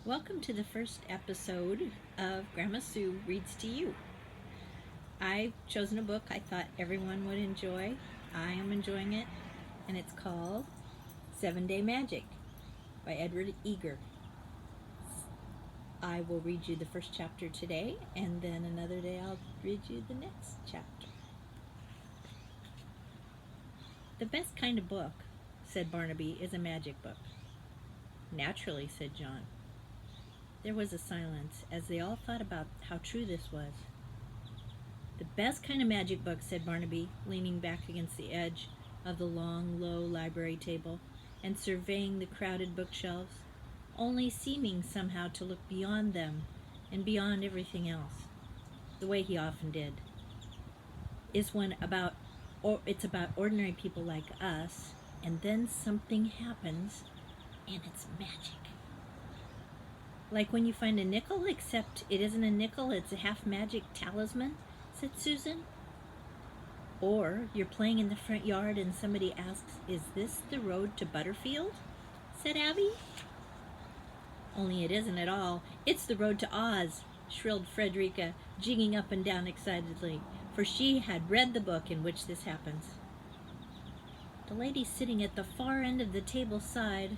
Welcome to the first episode of Grandma Sue Reads to You. I've chosen a book I thought everyone would enjoy. I am enjoying it, and it's called 7-Day Magic by Edward Eager. I will read you the first chapter today, and then another day I'll read you the next chapter. The best kind of book, said Barnaby, is a magic book. Naturally, said John. There was a silence as they all thought about how true this was. The best kind of magic book, said Barnaby, leaning back against the edge of the long, low library table and surveying the crowded bookshelves, only seeming somehow to look beyond them and beyond everything else, the way he often did, it's about ordinary people like us, and then something happens, and it's magic. Like when you find a nickel, except it isn't a nickel, it's a half-magic talisman, said Susan. Or you're playing in the front yard and somebody asks, is this the road to Butterfield? Said Abby. Only it isn't at all. It's the road to Oz, shrilled Frederica, jigging up and down excitedly, for she had read the book in which this happens. The lady sitting at the far end of the table sighed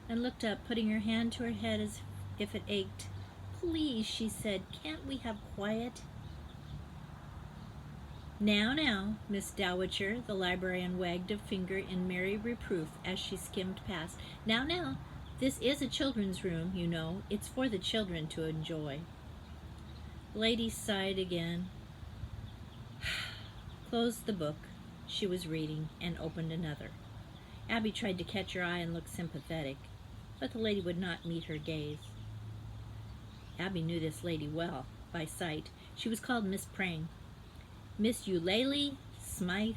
and looked up, putting her hand to her head as if it ached. Please, she said, can't we have quiet? Now, Miss Dowager, the librarian wagged a finger in merry reproof as she skimmed past. Now, this is a children's room, you know. It's for the children to enjoy. The lady sighed again, closed the book she was reading, and opened another. Abby tried to catch her eye and look sympathetic, but the lady would not meet her gaze. Abby knew this lady well, by sight. She was called Miss Prang, Miss Eulalie Smythe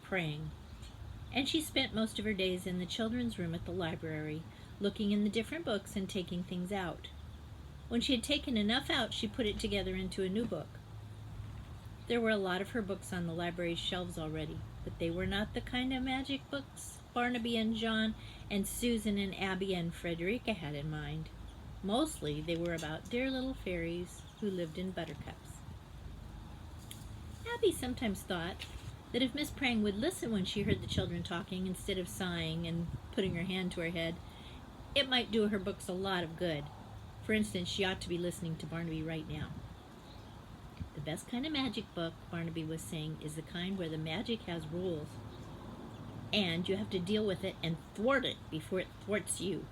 Prang, and she spent most of her days in the children's room at the library, looking in the different books and taking things out. When she had taken enough out, she put it together into a new book. There were a lot of her books on the library's shelves already, but they were not the kind of magic books Barnaby and John and Susan and Abby and Frederica had in mind. Mostly they were about dear little fairies who lived in buttercups. Abby sometimes thought that if Miss Prang would listen when she heard the children talking instead of sighing and putting her hand to her head, it might do her books a lot of good. For instance, she ought to be listening to Barnaby right now. The best kind of magic book, Barnaby was saying, is the kind where the magic has rules, and you have to deal with it and thwart it before it thwarts you.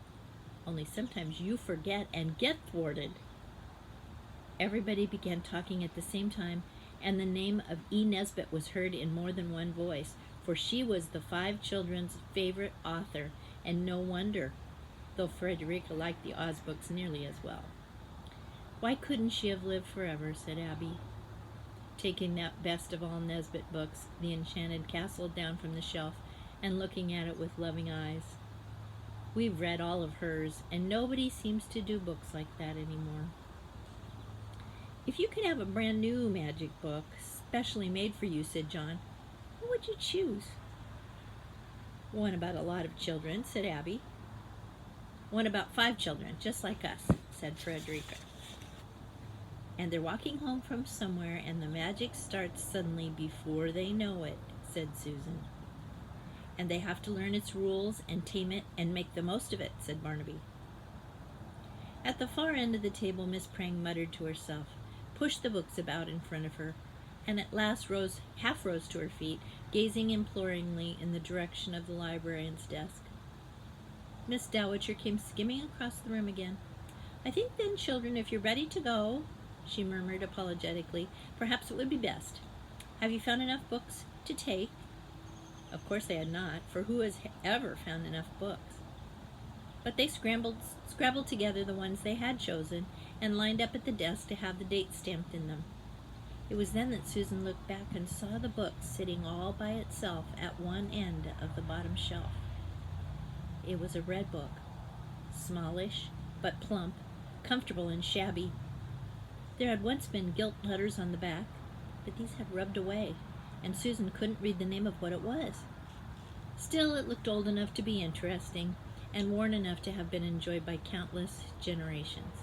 Only sometimes you forget and get thwarted. Everybody began talking at the same time, and the name of E. Nesbit was heard in more than one voice, for she was the 5 children's favorite author, and no wonder, though Frederica liked the Oz books nearly as well. Why couldn't she have lived forever, said Abby, taking that best of all Nesbit books, The Enchanted Castle, down from the shelf and looking at it with loving eyes. We've read all of hers, and nobody seems to do books like that anymore. If you could have a brand new magic book, specially made for you, said John, what would you choose? One about a lot of children, said Abby. One about 5 children, just like us, said Frederica. And they're walking home from somewhere, and the magic starts suddenly before they know it, said Susan. And they have to learn its rules and tame it and make the most of it, said Barnaby. At the far end of the table, Miss Prang muttered to herself, pushed the books about in front of her, and at last half rose to her feet, gazing imploringly in the direction of the librarian's desk. Miss Dowager came skimming across the room again. I think then, children, if you're ready to go, she murmured apologetically, perhaps it would be best. Have you found enough books to take? Of course they had not, for who has ever found enough books? But they scrabbled together the ones they had chosen and lined up at the desk to have the date stamped in them. It was then that Susan looked back and saw the book sitting all by itself at one end of the bottom shelf. It was a red book, smallish but plump, comfortable and shabby. There had once been gilt letters on the back, but these had rubbed away, and Susan couldn't read the name of what it was. Still, it looked old enough to be interesting, and worn enough to have been enjoyed by countless generations.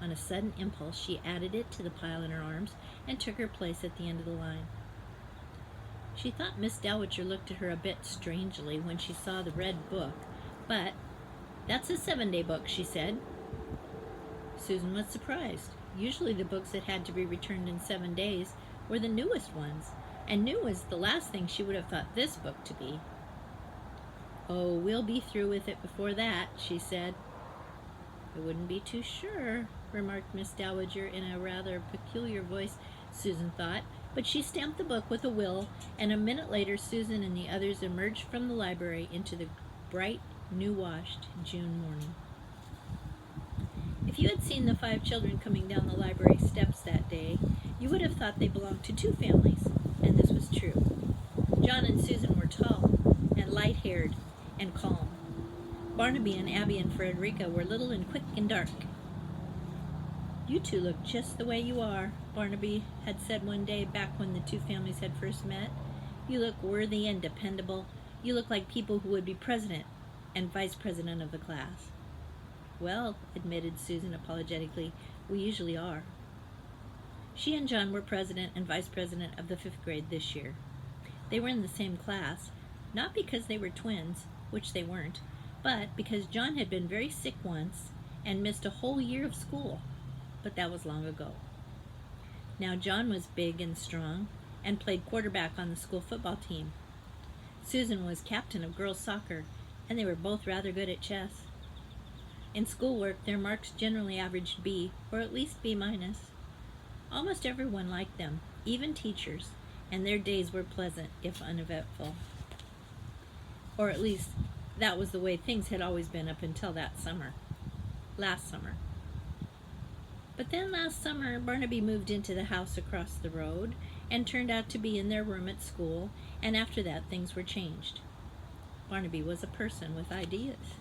On a sudden impulse, she added it to the pile in her arms and took her place at the end of the line. She thought Miss Dowager looked at her a bit strangely when she saw the red book, but "That's a 7-day book," she said. Susan was surprised. Usually the books that had to be returned in 7 days were the newest ones, and new was the last thing she would have thought this book to be. "Oh, we'll be through with it before that," she said. "I wouldn't be too sure," remarked Miss Dowager in a rather peculiar voice, Susan thought, but she stamped the book with a will, and a minute later Susan and the others emerged from the library into the bright, new-washed June morning. If you had seen the 5 children coming down the library steps that day, you would have thought they belonged to 2 families, and this was true. John and Susan were tall and light-haired and calm. Barnaby and Abby and Frederica were little and quick and dark. "You two look just the way you are," Barnaby had said one day back when the 2 families had first met. "You look worthy and dependable. You look like people who would be president and vice president of the class." "Well," admitted Susan apologetically, "we usually are." She and John were president and vice president of the 5th grade this year. They were in the same class, not because they were twins, which they weren't, but because John had been very sick once and missed a whole year of school, but that was long ago. Now John was big and strong and played quarterback on the school football team. Susan was captain of girls' soccer, and they were both rather good at chess. In schoolwork, their marks generally averaged B, or at least B-. Almost everyone liked them, even teachers, and their days were pleasant, if uneventful. Or at least, that was the way things had always been up until last summer. But then last summer, Barnaby moved into the house across the road and turned out to be in their room at school, and after that things were changed. Barnaby was a person with ideas.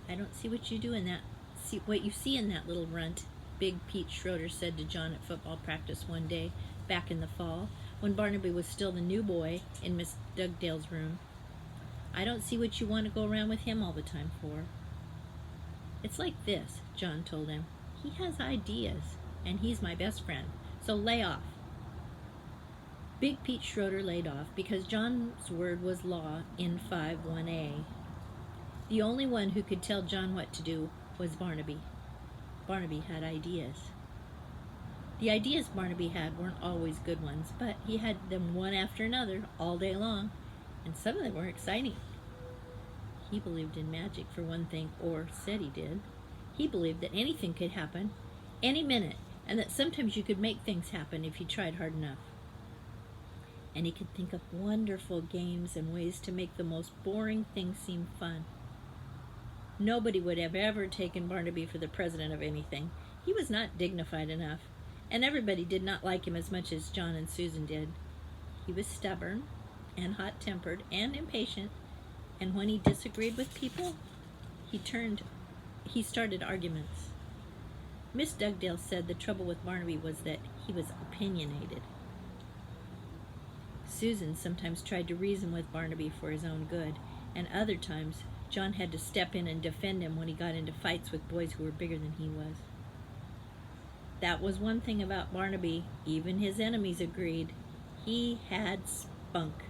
"I don't see what you see in that little runt," Big Pete Schroeder said to John at football practice one day back in the fall, when Barnaby was still the new boy in Miss Dugdale's room. "I don't see what you want to go around with him all the time for." "It's like this," John told him. "He has ideas, and he's my best friend, so lay off." Big Pete Schroeder laid off because John's word was law in 5-1A. The only one who could tell John what to do was Barnaby. Barnaby had ideas. The ideas Barnaby had weren't always good ones, but he had them one after another all day long, and some of them were exciting. He believed in magic, for one thing, or said he did. He believed that anything could happen any minute, and that sometimes you could make things happen if you tried hard enough. And he could think of wonderful games and ways to make the most boring things seem fun. Nobody would have ever taken Barnaby for the president of anything. He was not dignified enough, and everybody did not like him as much as John and Susan did. He was stubborn and hot-tempered and impatient, and when he disagreed with people, he started arguments. Miss Dugdale said the trouble with Barnaby was that he was opinionated. Susan sometimes tried to reason with Barnaby for his own good, and other times John had to step in and defend him when he got into fights with boys who were bigger than he was. That was one thing about Barnaby, even his enemies agreed. He had spunk.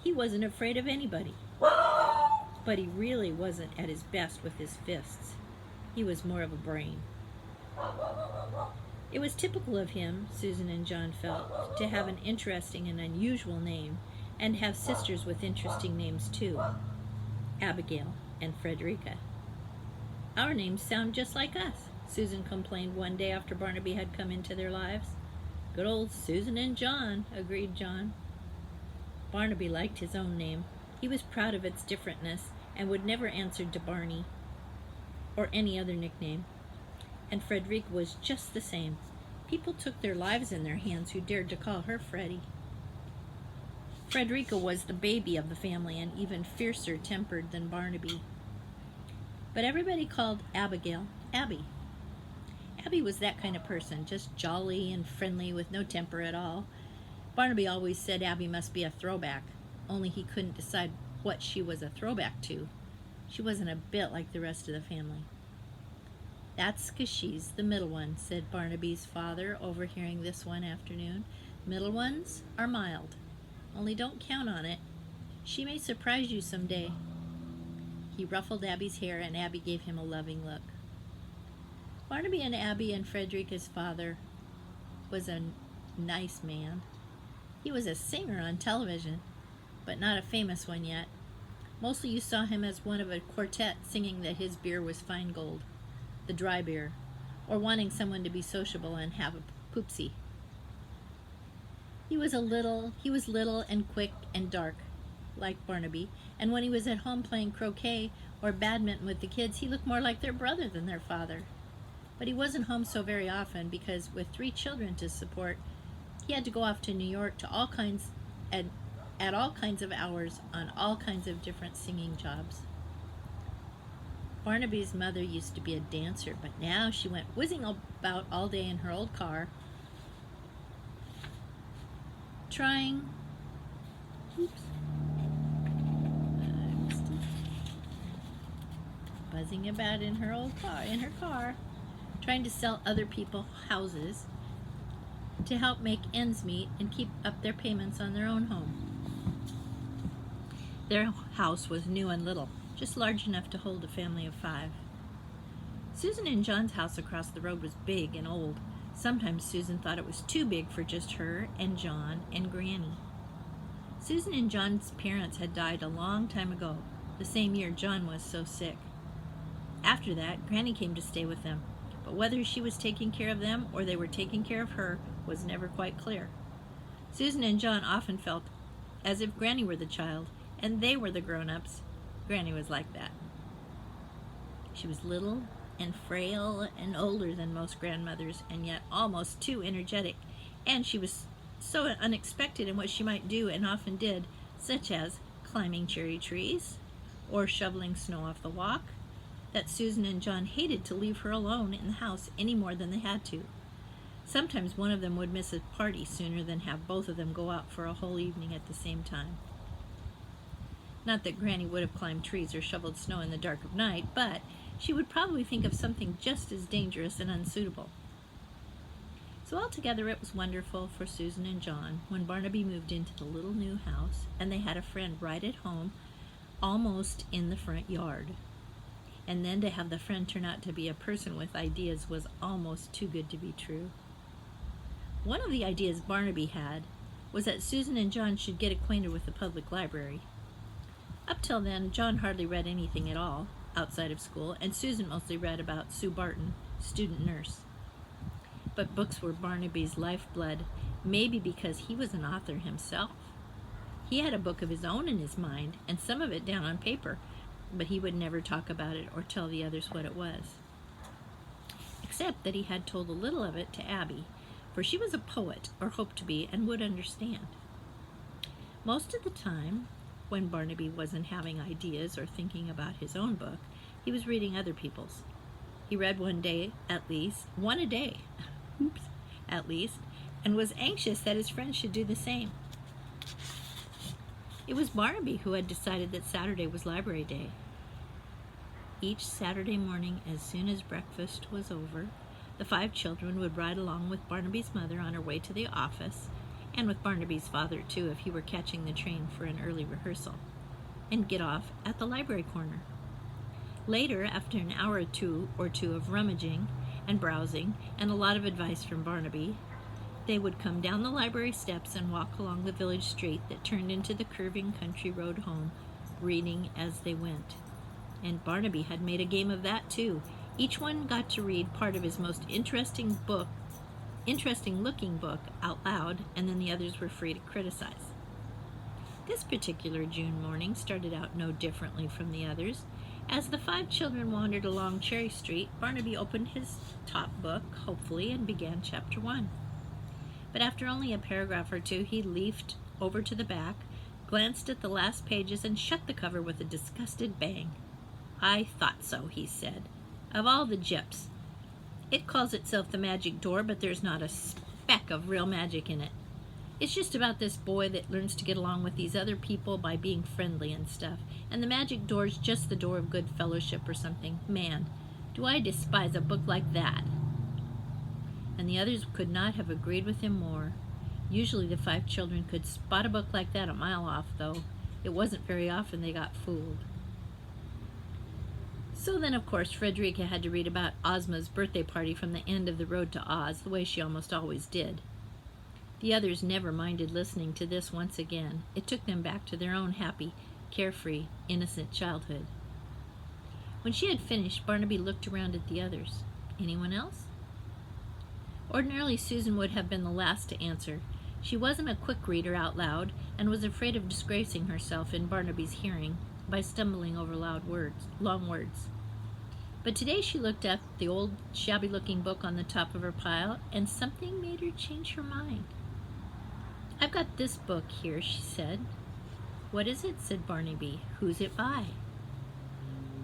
He wasn't afraid of anybody. But he really wasn't at his best with his fists. He was more of a brain. It was typical of him, Susan and John felt, to have an interesting and unusual name, and have sisters with interesting names too, Abigail and Frederica. "Our names sound just like us," Susan complained one day after Barnaby had come into their lives. "Good old Susan and John," agreed John. Barnaby liked his own name. He was proud of its differentness and would never answer to Barney or any other nickname. And Frederica was just the same. People took their lives in their hands who dared to call her Freddie. Frederica was the baby of the family and even fiercer tempered than Barnaby. But everybody called Abigail Abby. Abby was that kind of person, just jolly and friendly with no temper at all. Barnaby always said Abby must be a throwback, only he couldn't decide what she was a throwback to. She wasn't a bit like the rest of the family. "That's 'cause she's the middle one," said Barnaby's father, overhearing this one afternoon. "Middle ones are mild. Only don't count on it. She may surprise you some day." He ruffled Abby's hair, and Abby gave him a loving look. Barnaby and Abby and Frederica's father was a nice man. He was a singer on television, but not a famous one yet. Mostly you saw him as one of a quartet singing that his beer was fine gold, the dry beer, or wanting someone to be sociable and have a poopsie. He was little and quick and dark, like Barnaby, and when he was at home playing croquet or badminton with the kids, he looked more like their brother than their father. But he wasn't home so very often because with 3 children to support, he had to go off to New York to at all kinds of hours on all kinds of different singing jobs. Barnaby's mother used to be a dancer, but now she went whizzing about all day in her old car, buzzing about in her car, trying to sell other people's houses to help make ends meet and keep up their payments on their own home. Their house was new and little, just large enough to hold a family of 5. Susan and John's house across the road was big and old. Sometimes Susan thought it was too big for just her and John and Granny. Susan and John's parents had died a long time ago, the same year John was so sick. After that, Granny came to stay with them, but whether she was taking care of them or they were taking care of her was never quite clear. Susan and John often felt as if Granny were the child and they were the grown-ups. Granny was like that. She was little and frail and older than most grandmothers, and yet almost too energetic, and she was so unexpected in what she might do and often did, such as climbing cherry trees or shoveling snow off the walk, that Susan and John hated to leave her alone in the house any more than they had to. Sometimes one of them would miss a party sooner than have both of them go out for a whole evening at the same time. Not that Granny would have climbed trees or shoveled snow in the dark of night, but she would probably think of something just as dangerous and unsuitable. So altogether it was wonderful for Susan and John when Barnaby moved into the little new house and they had a friend right at home, almost in the front yard. And then to have the friend turn out to be a person with ideas was almost too good to be true. One of the ideas Barnaby had was that Susan and John should get acquainted with the public library. Up till then, John hardly read anything at all outside of school, and Susan mostly read about Sue Barton, student nurse. But books were Barnaby's lifeblood, maybe because he was an author himself. He had a book of his own in his mind, and some of it down on paper, but he would never talk about it or tell the others what it was. Except that he had told a little of it to Abby, for she was a poet, or hoped to be, and would understand. Most of the time, when Barnaby wasn't having ideas or thinking about his own book, he was reading other people's. He read one a day, at least, and was anxious that his friends should do the same. It was Barnaby who had decided that Saturday was library day. Each Saturday morning, as soon as breakfast was over, the 5 children would ride along with Barnaby's mother on her way to the office, and with Barnaby's father, too, if he were catching the train for an early rehearsal, and get off at the library corner. Later, after an hour or two of rummaging and browsing and a lot of advice from Barnaby, they would come down the library steps and walk along the village street that turned into the curving country road home, reading as they went. And Barnaby had made a game of that, too. Each one got to read part of his most interesting looking book out loud, and then the others were free to criticize. This particular June morning started out no differently from the others. As the 5 children wandered along Cherry Street, Barnaby opened his top book, hopefully, and began chapter 1. But after only a paragraph or two, he leafed over to the back, glanced at the last pages, and shut the cover with a disgusted bang. "I thought so," he said. "Of all the gyps. It calls itself the magic door, but there's not a speck of real magic in it. It's just about this boy that learns to get along with these other people by being friendly and stuff. And the magic door's just the door of good fellowship or something. Man, do I despise a book like that. And the others could not have agreed with him more. Usually the 5 children could spot a book like that a mile off, though. It wasn't very often they got fooled. So then, of course, Frederica had to read about Ozma's birthday party from the end of The Road to Oz, the way she almost always did. The others never minded listening to this once again. It took them back to their own happy, carefree, innocent childhood. When she had finished, Barnaby looked around at the others. Anyone else? Ordinarily, Susan would have been the last to answer. She wasn't a quick reader out loud and was afraid of disgracing herself in Barnaby's hearing by stumbling over long words. But today she looked at the old, shabby-looking book on the top of her pile, and something made her change her mind. "I've got this book here," she said. "What is it?" said Barnaby. "Who's it by?"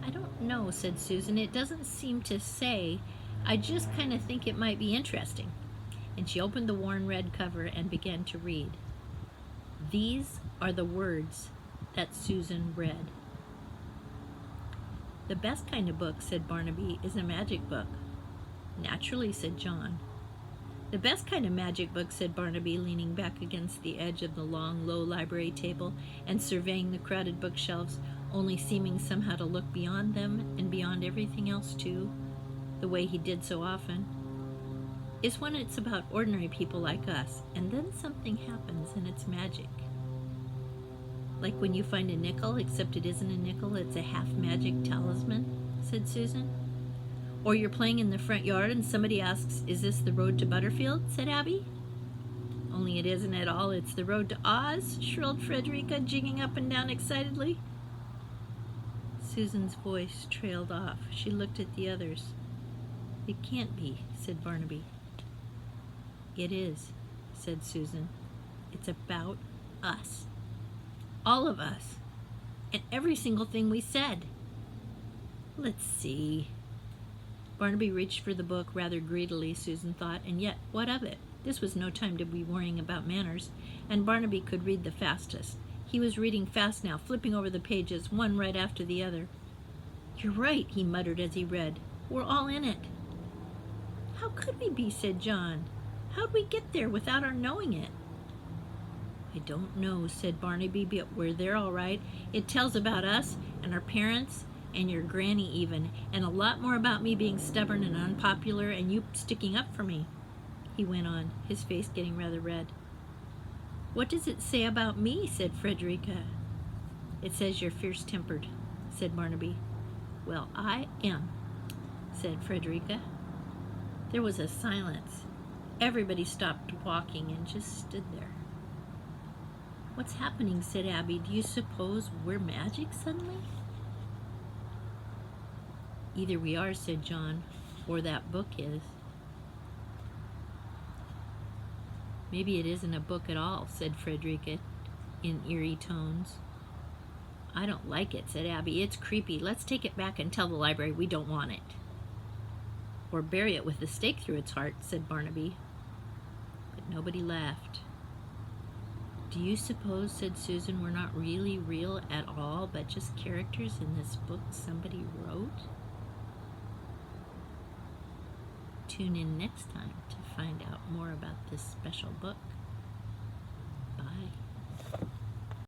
"I don't know," said Susan. "It doesn't seem to say. I just kind of think it might be interesting." And she opened the worn red cover and began to read. These are the words that Susan read. "The best kind of book," said Barnaby, "is a magic book." "Naturally," said John. "The best kind of magic book," said Barnaby, leaning back against the edge of the long, low library table and surveying the crowded bookshelves, only seeming somehow to look beyond them and beyond everything else too, the way he did so often, "is when it's about ordinary people like us, and then something happens and it's magic." "Like when you find a nickel, except it isn't a nickel, it's a half-magic talisman," said Susan. "Or you're playing in the front yard and somebody asks, 'Is this the road to Butterfield?'" said Abby. "Only it isn't at all, it's the road to Oz," shrilled Frederica, jigging up and down excitedly. Susan's voice trailed off. She looked at the others. "It can't be," said Barnaby. "It is," said Susan. "It's about us. All of us. And every single thing we said. Let's see." Barnaby reached for the book rather greedily, Susan thought, and yet, what of it? This was no time to be worrying about manners, and Barnaby could read the fastest. He was reading fast now, flipping over the pages, one right after the other. "You're right," he muttered as he read. "We're all in it." "How could we be?" said John. "How'd we get there without our knowing it?" "I don't know," said Barnaby, "but we're there all right. It tells about us and our parents and your granny even, and a lot more about me being stubborn and unpopular and you sticking up for me," he went on, his face getting rather red. "What does it say about me?" said Frederica. "It says you're fierce-tempered," said Barnaby. "Well, I am," said Frederica. There was a silence. Everybody stopped walking and just stood there. "What's happening?" said Abby. "Do you suppose we're magic suddenly?" "Either we are," said John, "or that book is." "Maybe it isn't a book at all," said Frederica in eerie tones. "I don't like it," said Abby. "It's creepy. Let's take it back and tell the library we don't want it." "Or bury it with a stake through its heart," said Barnaby. But nobody laughed. "Do you suppose," said Susan, "we're not really real at all, but just characters in this book somebody wrote?" Tune in next time to find out more about this special book.